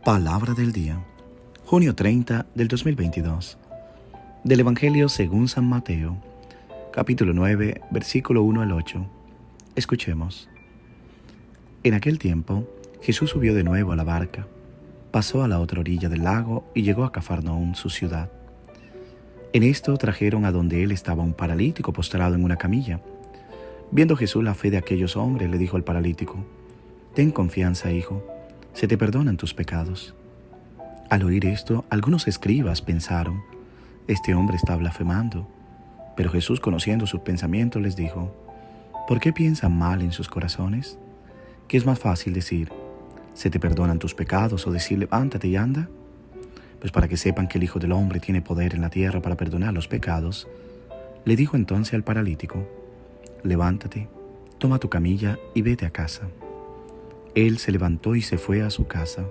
Palabra del día, junio 30 del 2022, del Evangelio según San Mateo, capítulo 9, versículo 1 al 8. Escuchemos. En aquel tiempo, Jesús subió de nuevo a la barca, pasó a la otra orilla del lago y llegó a Cafarnaúm, su ciudad. En esto trajeron a donde él estaba un paralítico postrado en una camilla. Viendo Jesús la fe de aquellos hombres, le dijo al paralítico: «Ten confianza, hijo, se te perdonan tus pecados». Al oír esto, algunos escribas pensaron: «Este hombre está blasfemando». Pero Jesús, conociendo sus pensamientos, les dijo: «¿Por qué piensan mal en sus corazones? ¿Qué es más fácil decir: se te perdonan tus pecados, o decir: levántate y anda? Pues para que sepan que el Hijo del Hombre tiene poder en la tierra para perdonar los pecados». Le dijo entonces al paralítico: «Levántate, toma tu camilla y vete a casa». Él se levantó y se fue a su casa.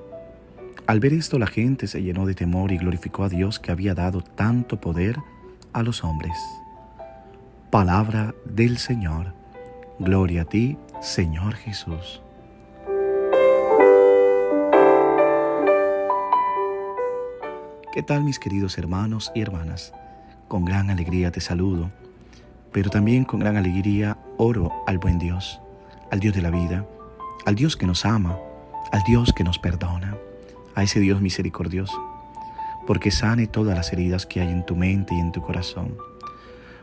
Al ver esto, la gente se llenó de temor y glorificó a Dios, que había dado tanto poder a los hombres. Palabra del Señor. Gloria a ti, Señor Jesús. ¿Qué tal, mis queridos hermanos y hermanas? Con gran alegría te saludo, pero también con gran alegría oro al buen Dios, al Dios de la vida, al Dios que nos ama, al Dios que nos perdona, a ese Dios misericordioso, porque sane todas las heridas que hay en tu mente y en tu corazón,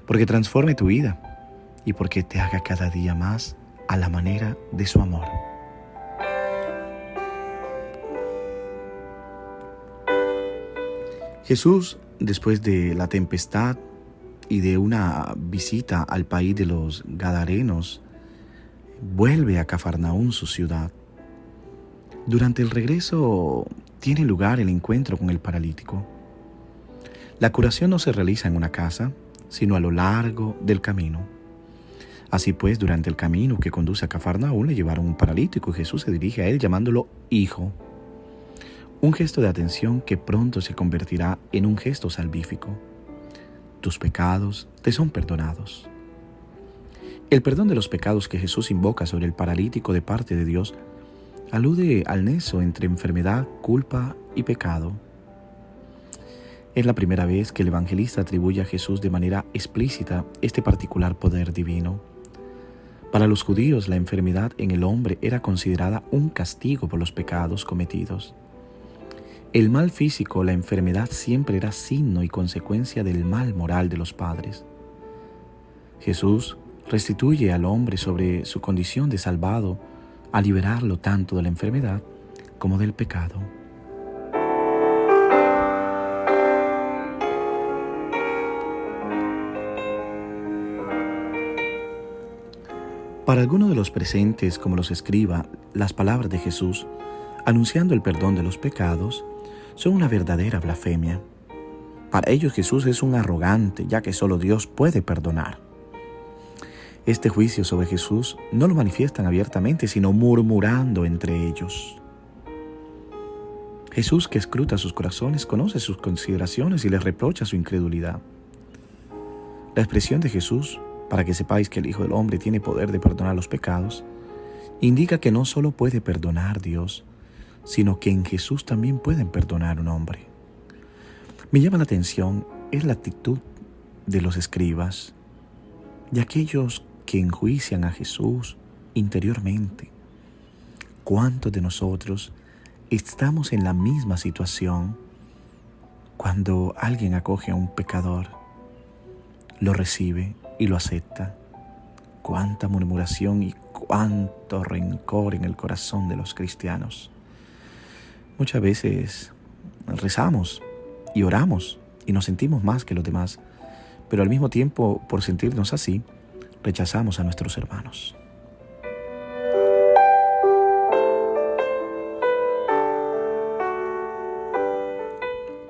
porque transforme tu vida y porque te haga cada día más a la manera de su amor. Jesús, después de la tempestad y de una visita al país de los Gadarenos, vuelve a Cafarnaúm, su ciudad. Durante el regreso tiene lugar el encuentro con el paralítico. La curación no se realiza en una casa, sino a lo largo del camino. Así pues, durante el camino que conduce a Cafarnaúm le llevaron un paralítico y Jesús se dirige a él llamándolo hijo. Un gesto de atención que pronto se convertirá en un gesto salvífico. Tus pecados te son perdonados. El perdón de los pecados que Jesús invoca sobre el paralítico de parte de Dios alude al nexo entre enfermedad, culpa y pecado. Es la primera vez que el evangelista atribuye a Jesús de manera explícita este particular poder divino. Para los judíos, la enfermedad en el hombre era considerada un castigo por los pecados cometidos. El mal físico, la enfermedad, siempre era signo y consecuencia del mal moral de los padres. Jesús restituye al hombre sobre su condición de salvado a liberarlo tanto de la enfermedad como del pecado. Para algunos de los presentes, como los escribas, las palabras de Jesús, anunciando el perdón de los pecados, son una verdadera blasfemia. Para ellos Jesús es un arrogante, ya que solo Dios puede perdonar. Este juicio sobre Jesús no lo manifiestan abiertamente, sino murmurando entre ellos. Jesús, que escruta sus corazones, conoce sus consideraciones y les reprocha su incredulidad. La expresión de Jesús, para que sepáis que el Hijo del Hombre tiene poder de perdonar los pecados, indica que no solo puede perdonar Dios, sino que en Jesús también pueden perdonar un hombre. Me llama la atención es la actitud de los escribas, de aquellos que enjuician a Jesús interiormente. ¿Cuántos de nosotros estamos en la misma situación cuando alguien acoge a un pecador, lo recibe y lo acepta? Cuánta murmuración y cuánto rencor en el corazón de los cristianos. Muchas veces rezamos y oramos y nos sentimos más que los demás, pero al mismo tiempo, por sentirnos así, rechazamos a nuestros hermanos.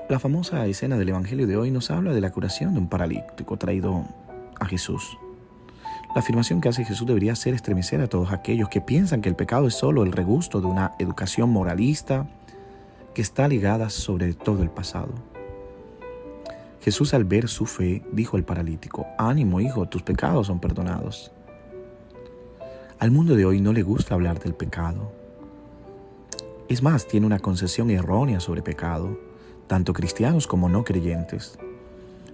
La famosa escena del Evangelio de hoy nos habla de la curación de un paralítico traído a Jesús. La afirmación que hace Jesús debería hacer estremecer a todos aquellos que piensan que el pecado es solo el regusto de una educación moralista que está ligada sobre todo el pasado. Jesús, al ver su fe, dijo al paralítico: «Ánimo, hijo, tus pecados son perdonados». Al mundo de hoy no le gusta hablar del pecado. Es más, tiene una concepción errónea sobre pecado, tanto cristianos como no creyentes.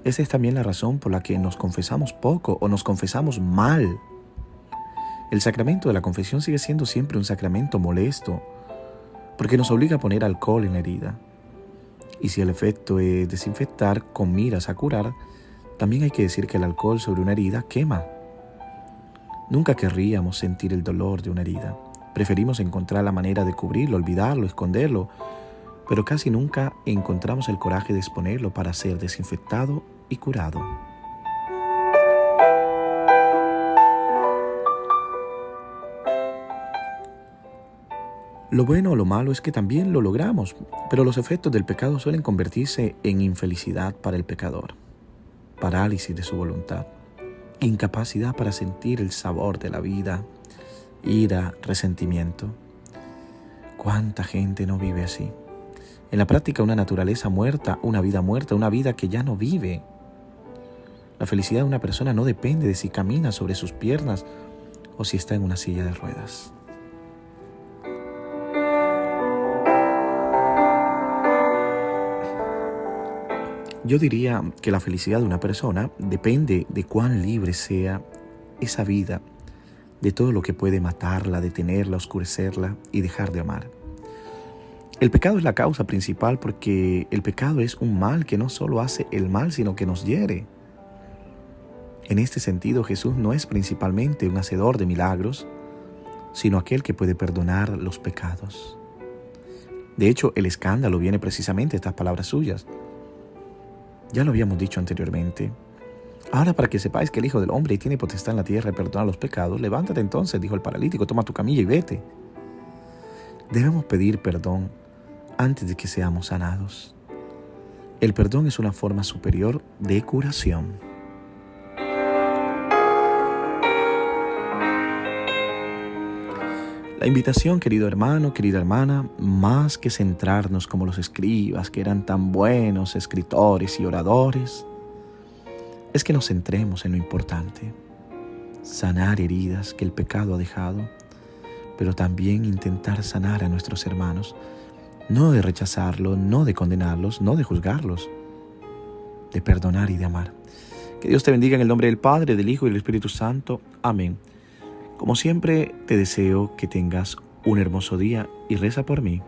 Esa es también la razón por la que nos confesamos poco o nos confesamos mal. El sacramento de la confesión sigue siendo siempre un sacramento molesto, porque nos obliga a poner alcohol en la herida. Y si el efecto es desinfectar con miras a curar, también hay que decir que el alcohol sobre una herida quema. Nunca querríamos sentir el dolor de una herida. Preferimos encontrar la manera de cubrirlo, olvidarlo, esconderlo, pero casi nunca encontramos el coraje de exponerlo para ser desinfectado y curado. Lo bueno o lo malo es que también lo logramos, pero los efectos del pecado suelen convertirse en infelicidad para el pecador, parálisis de su voluntad, incapacidad para sentir el sabor de la vida, ira, resentimiento. ¿Cuánta gente no vive así? En la práctica, una naturaleza muerta, una vida que ya no vive. La felicidad de una persona no depende de si camina sobre sus piernas o si está en una silla de ruedas. Yo diría que la felicidad de una persona depende de cuán libre sea esa vida de todo lo que puede matarla, detenerla, oscurecerla y dejar de amar. El pecado es la causa principal porque el pecado es un mal que no solo hace el mal, sino que nos hiere. En este sentido, Jesús no es principalmente un hacedor de milagros, sino aquel que puede perdonar los pecados. De hecho, el escándalo viene precisamente de estas palabras suyas. Ya lo habíamos dicho anteriormente. Ahora, para que sepáis que el Hijo del Hombre tiene potestad en la tierra de perdonar los pecados, levántate entonces, dijo el paralítico, toma tu camilla y vete. Debemos pedir perdón antes de que seamos sanados. El perdón es una forma superior de curación. La invitación, querido hermano, querida hermana, más que centrarnos como los escribas, que eran tan buenos escritores y oradores, es que nos centremos en lo importante, sanar heridas que el pecado ha dejado, pero también intentar sanar a nuestros hermanos, no de rechazarlos, no de condenarlos, no de juzgarlos, de perdonar y de amar. Que Dios te bendiga en el nombre del Padre, del Hijo y del Espíritu Santo. Amén. Como siempre, te deseo que tengas un hermoso día y reza por mí.